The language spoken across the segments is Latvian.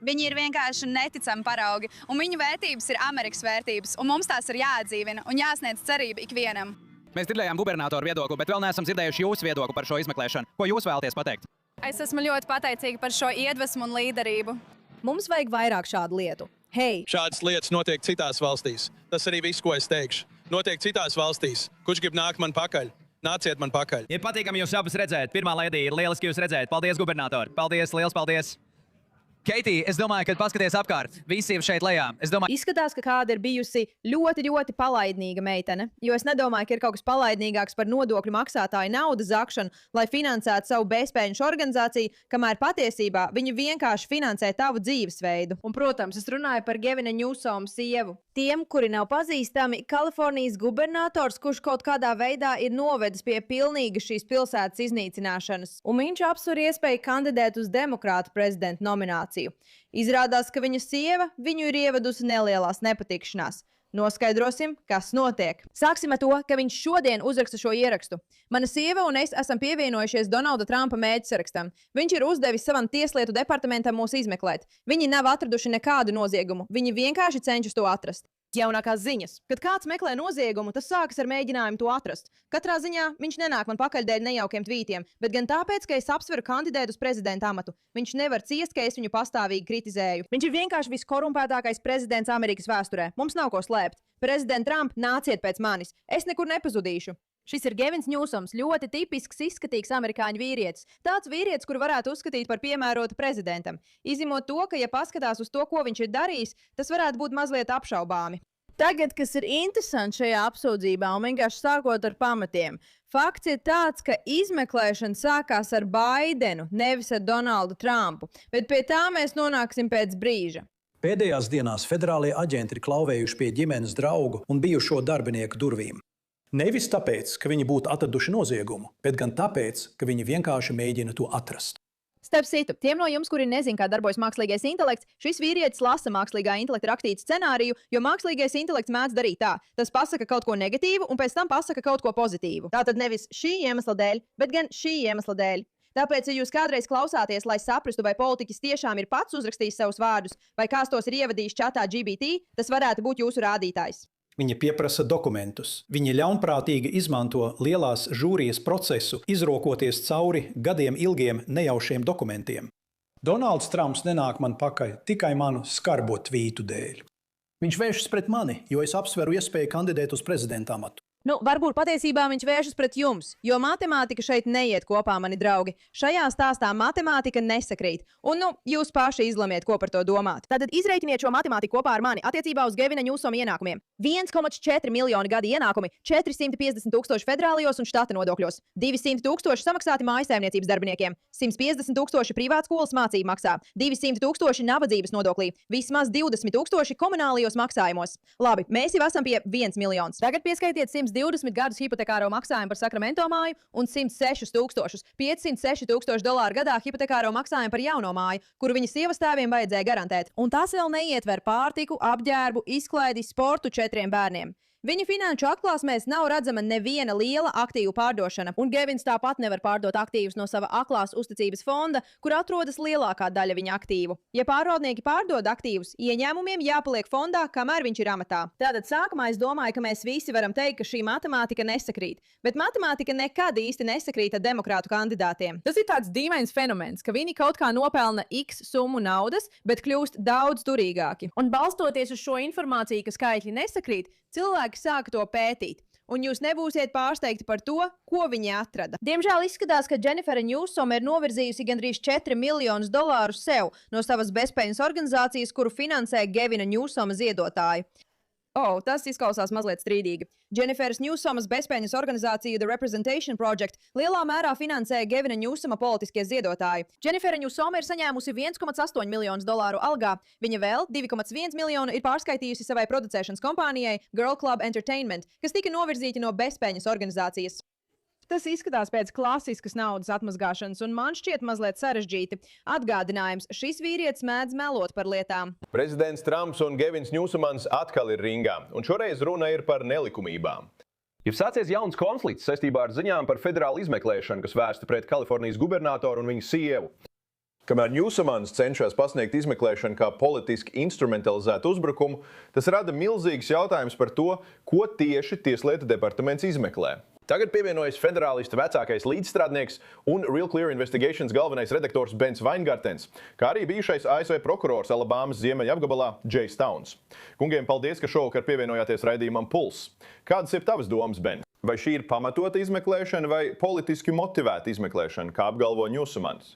Viņi ir vienkārši neticami paraugi, un viņu vērtības ir Amerikas vērtības, un mums tās ir jāatdzīvina un jāsniedz cerība ikvienam. Mēs dzirdējām gubernatoru viedokli, bet vēl neesam dzirdējuši jūsu viedokli par šo izmeklēšanu. Ko jūs vēlaties pateikt? Es esmu ļoti pateicīga par šo iedvesmu un līderību. Mums vajag vairāk šādu lietu. Hei! Šādas lietas notiek citās valstīs. Tas arī viss, ko es teikšu. Notiek citās valstīs. Kurš grib nākt man pakaļ? Nāciet man pakaļ. Ir patīkami jūs abas redzēt. Pirmā ledija ir lieliski jūs redzēt. Paldies, gubernatori. Paldies, liels paldies. Keitī, es domāju, ka paskaties apkārt. Visiem šeit lejā. Izskatās, ka kāda ir bijusi ļoti palaidnīga meitene, jo es nedomāju, ka ir kaut kas palaidnīgāks par nodokļu maksātāju naudas zakšanu, lai finansētu savu bezpēļņu organizāciju, kamēr patiesībā viņi vienkārši finansē tavu dzīvesveidu. Un, protams, es runāju par Gevina Ņūsoma sievu. Tiem, kuri nav pazīstami, Kalifornijas gubernators, kurš kaut kādā veidā ir novedis pie pilnīga šīs pilsētas iznīcināšanas, un viņš apsver iespēju kandidēt uz demokrātu prezidenta nomināciju. Izrādās, ka viņa sieva viņu ir ievedusi nelielās nepatikšanās. Noskaidrosim, kas notiek. Sāksim ar to, ka viņš šodien uzraksta šo ierakstu. Mana sieva un es esam pievienojušies Donalda Trumpa mērķsarakstam. Viņš ir uzdevis savam tieslietu departamentam mūs izmeklēt. Viņi nav atraduši nekādu noziegumu. Viņi vienkārši cenšas to atrast. Jaunākās ziņas. Kad kāds meklē noziegumu, tas sākas ar mēģinājumu to atrast. Katrā ziņā viņš nenāk man pakaļ dēļ nejaukiem tvītiem, bet gan tāpēc, ka es apsveru kandidēt uz prezidenta amatu. Viņš nevar ciest, ka es viņu pastāvīgi kritizēju. Viņš ir vienkārši viskorumpētākais prezidents Amerikas vēsturē. Mums nav ko slēpt. Prezident Trump, nāciet pēc manis. Es nekur nepazudīšu. Šis ir Gevins Ņūsoms, ļoti tipisks, izskatīgs amerikāņu vīrietis. Tāds vīrietis, kuru varētu uzskatīt par piemērotu prezidentam. Izņemot to, ka, ja paskatās uz to, ko viņš ir darījis, tas varētu būt mazliet apšaubāmi. Tagad, kas ir interesanti šajā apsūdzībā, un vienkārši sākot ar pamatiem, fakts ir tāds, ka izmeklēšana sākās ar Baidenu, nevis ar Donaldu Trumpu, bet pie tā mēs nonāksim pēc brīža. Pēdējās dienās federālie aģenti ir klauvējuši pie ģimenes draugu un bijušo darbinieku durvīm. Nevis tāpēc, ka viņi būtu atraduši noziegumu, bet gan tāpēc, ka viņi vienkārši mēģina to atrast. Starp citu, tiem no jums, kuri nezin, kā darbojas mākslīgais intelekts, šis vīrietis lasa mākslīgā intelekta rakstītu scenāriju, jo mākslīgais intelekts mēdz darīt tā. Tas pasaka kaut ko negatīvu un pēc tam pasaka kaut ko pozitīvu. Tātad nevis šī iemesla dēļ, bet gan šī iemesla dēļ. Tāpēc, ja jūs kādreiz klausāties, lai saprastu, vai politiķis tiešām ir pats uzrakstījis savus vārdus, vai kāds tos ir ievadījis čatā GPT, tas varētu būt jūsu rādītājs. Viņi pieprasa dokumentus. Viņi ļaunprātīgi izmanto lielās žūrijas procesu, izrokoties cauri gadiem ilgiem nejaušiem dokumentiem. Donalds Trumps nenāk man pakaļ tikai manu skarbo tvītu dēļ. Viņš vēršas pret mani, jo es apsveru iespēju kandidēt uz prezidenta amatu. Varbūt patiesībā viņš vēršas pret jums, jo matemātika šeit neiet kopā, mani draugi. Šajā stāstā matemātika nesakrīt. Un, jūs paši izlemiet, ko par to domāt. Tātad izreikiniet šo matemātiku kopā ar mani attiecībā uz Gevina Ņūsoma ienākumiem. 1,4 miljoni gada ienākumi, 450 000 federālajos un štata nodokļos, 200 000 samaksāti mājsaimniecības darbiniekiem, 150 000 privātskolas mācību maksā, 200 000 nabadzības nodoklī, vismaz 20 000 komunālajos maksājumos. Labi, mēs jau esam pie 1 miljons. Tagad pieskaitiet 120 gadus hipotekāro maksājumu par Sakramento māju un 106 000, $506,000 gadā hipotekāro maksājumu par jauno māju, kuru viņa sievas tēviem vajadzēja garantēt. Un tas vēl neietver pārtiku, apģērbu, izklaidi, sportu 4 bērniem. Viņa finanšu atklāsmēs nav redzama neviena liela aktīvu pārdošana, un Gevins tāpat nevar pārdot aktīvus no sava aklās uzticības fonda, kur atrodas lielākā daļa viņa aktīvu. Ja pārvaldnieki pārdod aktīvus, ieņēmumiem jāpaliek fondā, kamēr viņš ir amatā. Tātad sākumā es domāju, ka mēs visi varam teikt, ka šī matemātika nesakrīt, bet matemātika nekad īsti nesakrīt ar demokrātu kandidātiem. Tas ir tāds dīvains fenomens, ka viņi kaut kā nopelna X summu naudas, bet kļūst daudz turīgāki. Un balstoties uz šo informāciju, ka skaitļi nesakrīt, cilvēki sāka to pētīt, un jūs nebūsiet pārsteigti par to, ko viņi atrada. Diemžēl izskatās, ka Dženifera Ņūsoma ir novirzījusi gandrīz $4 miljonus sev no savas bezpēļņas organizācijas, kuru finansē Gevina Ņūsoma ziedotāji. Tas izklausās mazliet strīdīgi. Dženiferas Ņūsomas bezpēļņas organizācija The Representation Project lielā mērā finansē Gevina Ņūsoma politiskie ziedotāji. Dženifera Ņūsoma ir saņēmusi $1,8 miljonus algā. Viņa vēl 2,1 miljonu ir pārskaitījusi savai producēšanas kompānijai Girl Club Entertainment, kas tika novirzīti no bezpēļņas organizācijas. Tas izskatās pēc klasiskas naudas atmazgāšanas, un man šķiet mazliet sarežģīti. Atgādinājums, šis vīrietis mēdz melot par lietām. Prezidents Trumps un Gevins Ņūsomans atkal ir ringā, un šoreiz runa ir par nelikumībām. Ir sācies jauns konflikts saistībā ar ziņām par federālu izmeklēšanu, kas vērsta pret Kalifornijas gubernatoru un viņa sievu. Kamēr Newsomans cenšas pasniegt izmeklēšanu kā politiski instrumentalizētu uzbrukumu, tas rada milzīgs jautājums par to, ko tieši Tieslietu departaments izmeklē. Tagad pievienojas federālistu vecākais līdzstrādnieks un Real Clear Investigations galvenais redaktors Bens Vaingartens, kā arī bijušais ASV prokurors Alabāmas ziemeļa apgabalā Jay Stauns. Kungiem, paldies, ka šovakar pievienojāties raidījumam Puls. Kādas ir tavas domas, Ben? Vai šī ir pamatota izmeklēšana vai politiski motivēta izmeklēšana, kā apgalvo Newsomans?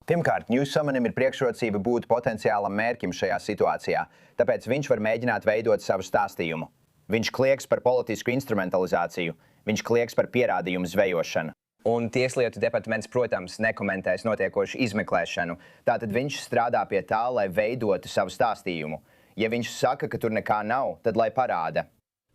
Pirmkārt, Newsomanim ir priekšrocība būt potenciālam mērķim šajā situācijā, tāpēc viņš var mēģināt veidot savu stāstījumu. Viņš klieks par politisku instrumentalizāciju, viņš klieks par pierādījumu zvejošanu. Un Tieslietu departaments, protams, nekomentēs notiekošu izmeklēšanu. Tātad viņš strādā pie tā, lai veidotu savu stāstījumu. Ja viņš saka, ka tur nekā nav, tad lai parāda.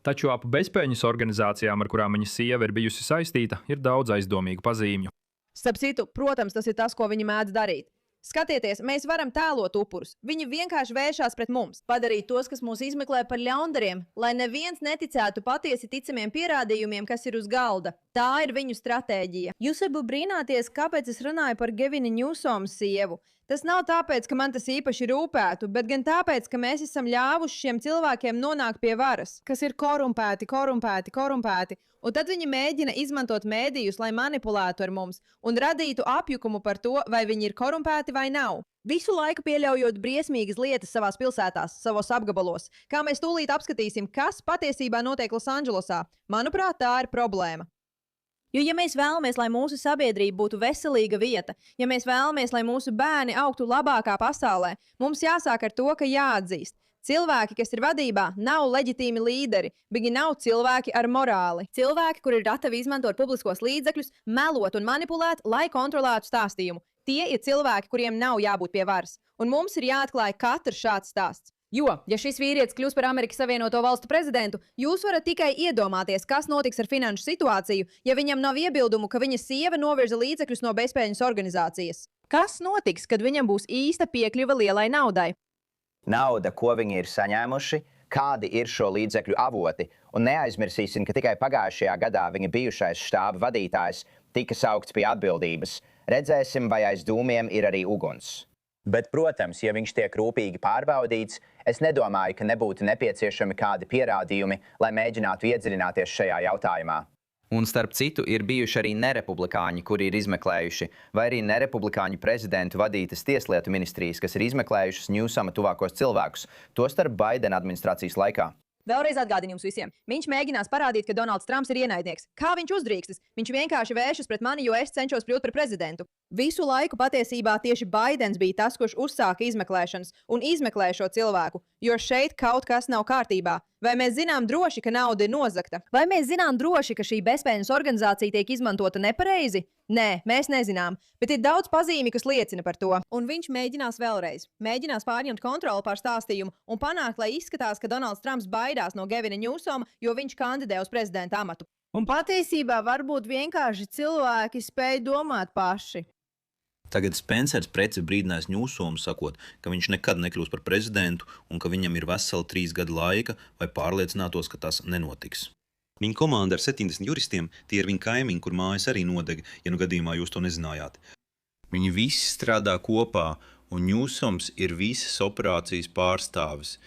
Taču ap bezpēļņas organizācijām, ar kurām viņa sieva ir bijusi saistīta, ir daudz aizdomīgu pazīmju. Starp citu, protams, tas ir tas, ko viņi mēdz darīt. Skatieties, mēs varam tēlot upurus. Viņi vienkārši vēršās pret mums. Padarīt tos, kas mūs izmeklē par ļaundariem, lai neviens neticētu patiesi ticamiem pierādījumiem, kas ir uz galda. Tā ir viņu stratēģija. Jūs varbūt brīnāties, kāpēc es runāju par Gevina Newsoma sievu. Tas nav tāpēc, ka man tas īpaši rūpētu, bet gan tāpēc, ka mēs esam ļāvuši šiem cilvēkiem nonākt pie varas, kas ir korumpēti. Un tad viņi mēģina izmantot mēdījus, lai manipulētu ar mums un radītu apjukumu par to, vai viņi ir korumpēti vai nav. Visu laiku pieļaujot briesmīgas lietas savās pilsētās, savos apgabalos. Kā mēs tūlīt apskatīsim, kas patiesībā notiek Losandželosā. Manuprāt, tā ir problēma. Jo, ja mēs vēlamies, lai mūsu sabiedrība būtu veselīga vieta, ja mēs vēlamies, lai mūsu bērni augtu labākā pasaulē, mums jāsāk ar to, ka jāatzīst. Cilvēki, kas ir vadībā, nav leģitīmi līderi, viņi nav cilvēki ar morāli. Cilvēki, kuri ir gatavi izmantot publiskos līdzekļus, melot un manipulēt, lai kontrolētu stāstījumu. Tie ir cilvēki, kuriem nav jābūt pie varas. Un mums ir jāatklāj katrs šāds stāsts. Jo, ja šis vīrietis kļūs par Amerikas Savienoto Valstu prezidentu, jūs varat tikai iedomāties, kas notiks ar finanšu situāciju, ja viņam nav iebildumu, ka viņa sieva novirza līdzekļus no bezpēļņas organizācijas. Kas notiks, kad viņam būs īsta piekļuve lielai naudai? Nauda, ko viņi ir saņēmuši, kādi ir šo līdzekļu avoti, un neaizmirsīsim, ka tikai pagājušajā gadā viņa bijušais štāba vadītājs tika saukts pie atbildības. Redzēsim, vai aiz dūmiem ir arī uguns. Bet, protams, ja viņš tiek rūpīgi pārbaudīts, es nedomāju, ka nebūtu nepieciešami kādi pierādījumi, lai mēģinātu iedziļināties šajā jautājumā. Un starp citu ir bijuši arī nerepublikāņi, kuri ir izmeklējuši, vai arī nerepublikāņu prezidentu vadītas tieslietu ministrijas, kas ir izmeklējušas Newsoma tuvākos cilvēkus, tostarp Baidena administrācijas laikā. Vēlreiz atgādinu jums visiem. Viņš mēģinās parādīt, ka Donalds Trumps ir ienaidnieks. Kā viņš uzdrīkstas? Viņš vienkārši vēršas pret mani, jo es cenšos kļūt par prezidentu. Visu laiku patiesībā tieši Baidens bija tas, kurš uzsāka izmeklēšanas un izmeklē šo cilvēku, jo šeit kaut kas nav kārtībā. Vai mēs zinām droši, ka nauda ir nozagta? Vai mēs zinām droši, ka šī bezpēļņas organizācija tiek izmantota nepareizi? Nē, mēs nezinām, bet ir daudz pazīmi, kas liecina par to. Un viņš mēģinās vēlreiz. Mēģinās pārņemt kontroli pār stāstījumu un panākt, lai izskatās, ka Donalds Trumps baidās no Gevina Newsoma, jo viņš kandidē uz prezidenta amatu. Un patiesībā varbūt vienkārši cilvēki spēj domāt paši. Tagad Spencers preci brīdinājis Newsomu, sakot, ka viņš nekad nekļūs par prezidentu un ka viņam ir veseli 3 gadu laika, lai pārliecinātos, ka tas nenotiks. Viņa komanda ar 70 juristiem, tie ir viņa kaimiņi, kur mājas arī nodega, ja nu gadījumā jūs to nezinājāt. Viņi visi strādā kopā, un Newsoms ir visas operācijas pārstāvis.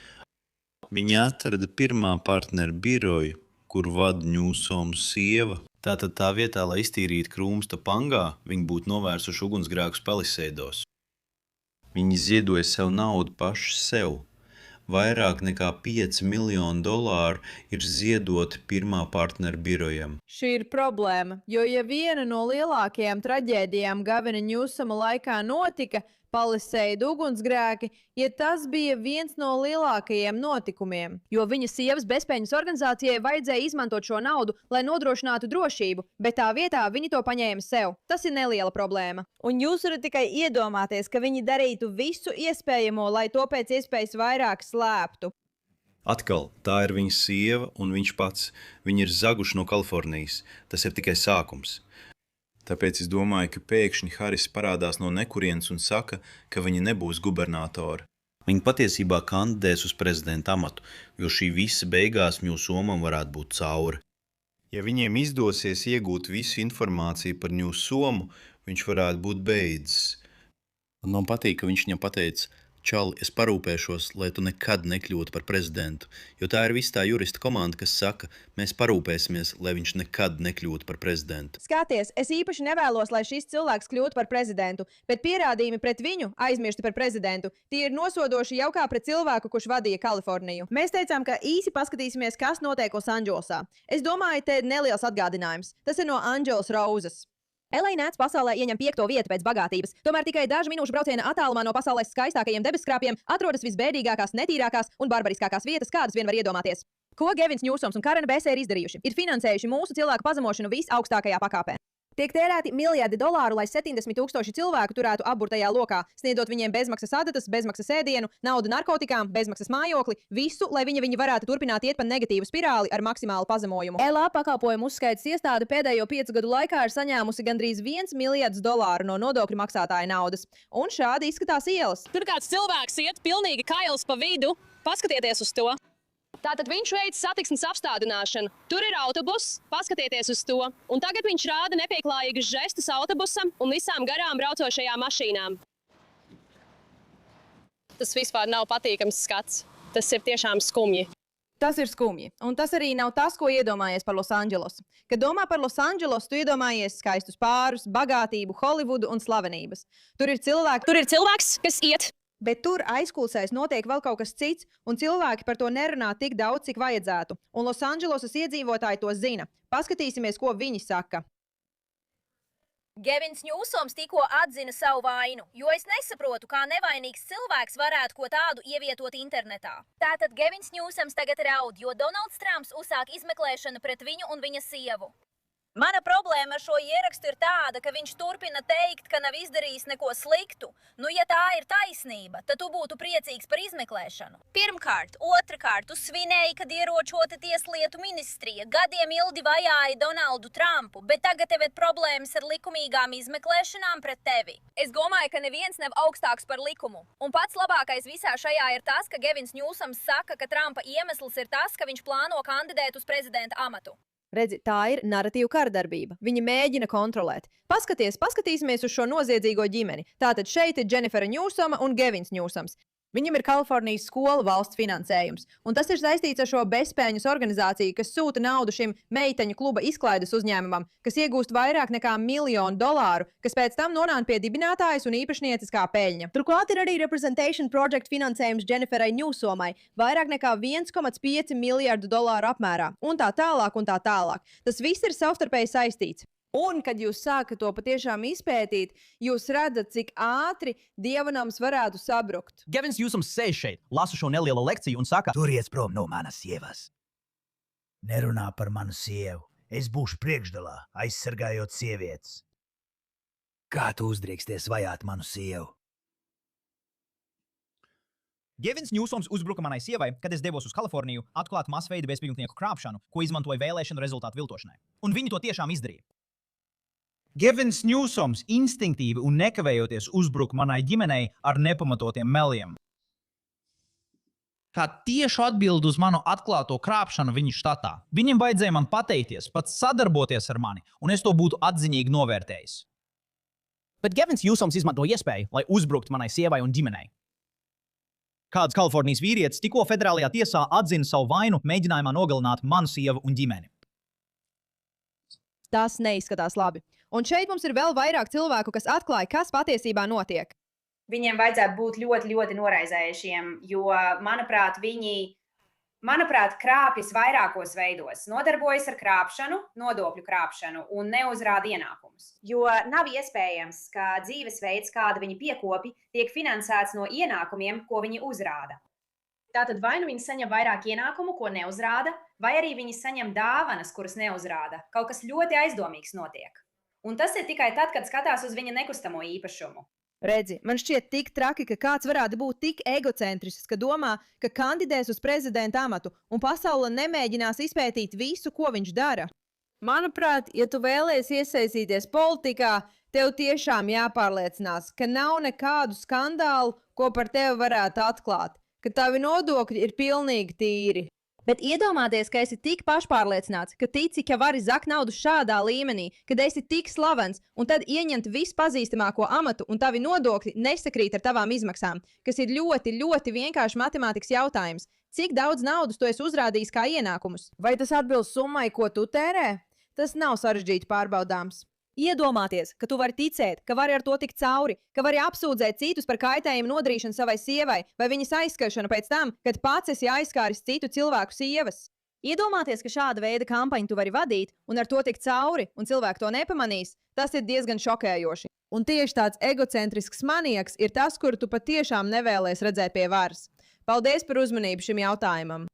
Viņi atrada pirmā partneru biroju, kur vada Newsoma sieva. Tātad tā vietā, lai iztīrītu krūmsta pangā, viņi būtu novērsuši ugunsgrēkus Paliseidos. Viņi ziedoja sev naudu paši sev. Vairāk nekā $5 miljoni ir ziedoti pirmā partneru birojam. Šī ir problēma, jo ja viena no lielākajām traģēdijām Gevina Newsoma laikā notika, Paliseidu ugunsgrēki, ja tas bija viens no lielākajiem notikumiem. Jo viņa sievas bezpēļņas organizācijai vajadzēja izmantot šo naudu, lai nodrošinātu drošību, bet tā vietā viņi to paņēma sev. Tas ir neliela problēma. Un jūs varat tikai iedomāties, ka viņi darītu visu iespējamo, lai to pēc iespējas vairāk slēptu. Atkal, tā ir viņa sieva un viņš pats. Viņi ir zaguši no Kalifornijas. Tas ir tikai sākums. Tāpēc es domāju, ka pēkšņi Haris parādās no nekurienes un saka, ka viņa nebūs gubernatori. Viņa patiesībā kandidēs uz prezidenta amatu, jo šī visa beigās Newsomam varētu būt cauri. Ja viņiem izdosies iegūt visu informāciju par Newsomu, viņš varētu būt beidzis. Man patīk, ka viņš viņam pateica, Čali, es parūpēšos, lai tu nekad nekļūtu par prezidentu, jo tā ir visa tā jurista komanda, kas saka, mēs parūpēsimies, lai viņš nekad nekļūtu par prezidentu. Skaties, es īpaši nevēlos, lai šis cilvēks kļūtu par prezidentu, bet pierādījumi pret viņu aizmirsti par prezidentu. Tie ir nosodoši jau kā pret cilvēku, kurš vadīja Kaliforniju. Mēs teicām, ka īsi paskatīsimies, kas notiek Losandželosā. Es domāju, te neliels atgādinājums. Tas ir no Angelas Rouzes. LA Nats pasaulē ieņem 5. vietu pēc bagātības. Tomēr tikai dažu minūšu brauciena attālumā no pasaules skaistākajiem debesskrāpiem atrodas visbēdīgākās, netīrākās un barbariskākās vietas, kādas vien var iedomāties. Ko Gevins Ņūsoms un Karena Besē ir izdarījuši? Ir finansējuši mūsu cilvēku pazemošanu visaugstākajā pakāpē. Tiek tērēti miljardi dolāru, lai 70,000 cilvēku turētu apburtajā lokā, sniedzot viņiem bezmaksas adatas, bezmaksas ēdienu, naudu narkotikām, bezmaksas mājokli, visu, lai viņi varētu turpināt iet pa negatīvu spirāli ar maksimālu pazemojumu. LA pakalpojumu uzskaitas iestāde pēdējo 5 gadu laikā ir saņēmusi gandrīz $1 miljards no nodokļu maksātāja naudas. Un šādi izskatās ielas. Tur kāds cilvēks iet pilnīgi kails pa vidu. Paskatieties uz to. Tātad viņš veic satiksmes apstādināšanu. Tur ir autobuss, paskatieties uz to. Un tagad viņš rāda nepieklājīgus žestus autobusam un visām garām braucošajām mašīnām. Tas vispār nav patīkams skats. Tas ir tiešām skumji. Tas ir skumji. Un tas arī nav tas, ko iedomājies par Losandželosu. Kad domā par Losandželosu, tu iedomājies skaistus pārus, bagātību, Holivudu un slavenības. Tur ir cilvēks, kas iet. Bet tur aizkulsēs notiek vēl kaut kas cits, un cilvēki par to nerunā tik daudz, cik vajadzētu. Un Losandželosas iedzīvotāji to zina. Paskatīsimies, ko viņi saka. Gevins Ņūsoms tikko atzina savu vainu, jo es nesaprotu, kā nevainīgs cilvēks varētu ko tādu ievietot internetā. Tātad Gevins Ņūsoms tagad raud, jo Donalds Trumps uzsāk izmeklēšanu pret viņu un viņa sievu. Mana problēma ar šo ierakstu ir tāda, ka viņš turpina teikt, ka nav izdarījis neko sliktu. Nu, ja tā ir taisnība, tad tu būtu priecīgs par izmeklēšanu. Pirmkārt, otrkārt, tu svinēji, kad ieročota tieslietu ministrija gadiem ilgi vajāja Donaldu Trumpu, bet tagad tev ir problēmas ar likumīgām izmeklēšanām pret tevi. Es domāju, ka neviens nav augstāks par likumu. Un pats labākais visā šajā ir tas, ka Gevins Ņūsoms saka, ka Trumpa iemesls ir tas, ka viņš plāno kandidēt uz prezidenta amatu. Redzi, tā ir narratīva kardarbība. Viņi mēģina kontrolēt. Paskatīsimies uz šo noziedzīgo ģimeni. Tātad šeit ir Dženifera Ņūsoma un Gevins Ņūsoms. Viņam ir Kalifornijas skola valsts finansējums, un tas ir saistīts ar šo bezpēļņas organizāciju, kas sūta naudu šim meiteņu kluba izklaides uzņēmumam, kas iegūst vairāk nekā $1 miljonu, kas pēc tam nonāk pie dibinātājas un īpašnieciskā peļņa. Turklāt ir arī Representation Project finansējums Dženiferai Ņūsomai, vairāk nekā $1,5 miljardu apmērā, un tā tālāk un tā tālāk. Tas viss ir savstarpēji saistīts. Un, kad jūs sākat to patiešām izpētīt, jūs redzat, cik ātri Dievanams varētu sabrukt. Gevins Ņūsoms sēž šeit, lasa šo nelielo lekciju un saka: Turies prom no manas sievas. Nerunā par manu sievu. Es būšu priekšgalā, aizsargājot sievietes. Kā tu uzdrīksties vajāt manu sievu? Gevins Ņūsoms uzbruka manai sievai, kad es devos uz Kaliforniju atklāt masveida bezpajumtnieku krāpšanu, ko izmantoja vēlēšanu rezultātu viltošanai. Un viņi to tiešām izdarīja. Gevins Ņūsoms instinktīvi un nekavējoties uzbruka manai ģimenei ar nepamatotiem meliem. Kā tieši atbild uz manu atklāto krāpšanu viņa štatā. Viņam vajadzēja man pateikties, pat sadarboties ar mani, un es to būtu atziņīgi novērtējis. Bet Gevins Ņūsoms izmanto iespēju, lai uzbruktu manai sievai un ģimenei. Kāds Kalifornijas vīrietis tikko federālajā tiesā atzina savu vainu mēģinājumā nogalināt manu sievu un ģimeni. Tas neizskatās labi. Un šeit mums ir vēl vairāk cilvēku, kas atklāja, kas patiesībā notiek. Viņiem vajadzētu būt ļoti, ļoti noraizējušiem, jo, manuprāt, viņi krāpjas vairākos veidos. Nodarbojas ar krāpšanu, nodokļu krāpšanu un neuzrāda ienākumus. Jo nav iespējams, ka dzīvesveids, kāda viņi piekopi, tiek finansēts no ienākumiem, ko viņi uzrāda. Tātad vai nu viņi saņem vairāk ienākumu, ko neuzrāda, vai arī viņi saņem dāvanas, kuras neuzrāda. Kaut kas ļoti aizdomīgs notiek. Un tas ir tikai tad, kad skatās uz viņa nekustamo īpašumu. Redzi, man šķiet tik traki, ka kāds varētu būt tik egocentrisks, ka domā, ka kandidēs uz prezidenta amatu un pasaule nemēģinās izpētīt visu, ko viņš dara. Manuprāt, ja tu vēlies iesaistīties politikā, tev tiešām jāpārliecinās, ka nav nekādu skandālu, ko par tevi varētu atklāt, ka tavi nodokļi ir pilnīgi tīri. Bet iedomāties, ka esi tik pašpārliecināts, ka tici, ka vari zakt naudu šādā līmenī, kad esi tik slavens, un tad ieņemt vispazīstamāko amatu un tavi nodokļi nesakrīt ar tavām izmaksām, kas ir ļoti, ļoti vienkārši matemātikas jautājums. Cik daudz naudas tu esi uzrādījis kā ienākumus? Vai tas atbilst summai, ko tu tērē? Tas nav sarežģīti pārbaudāms. Iedomāties, ka tu vari ticēt, ka vari ar to tikt cauri, ka vari apsūdzēt citus par kaitējumu nodarīšanu savai sievai vai viņas aizskaršanu pēc tam, kad pats esi aizskāris citu cilvēku sievas. Iedomāties, ka šāda veida kampaņu tu vari vadīt un ar to tikt cauri, un cilvēki to nepamanīs, tas ir diezgan šokējoši. Un tieši tāds egocentrisks manieks ir tas, kuru tu patiešām nevēlies redzēt pie varas. Paldies par uzmanību šim jautājumam!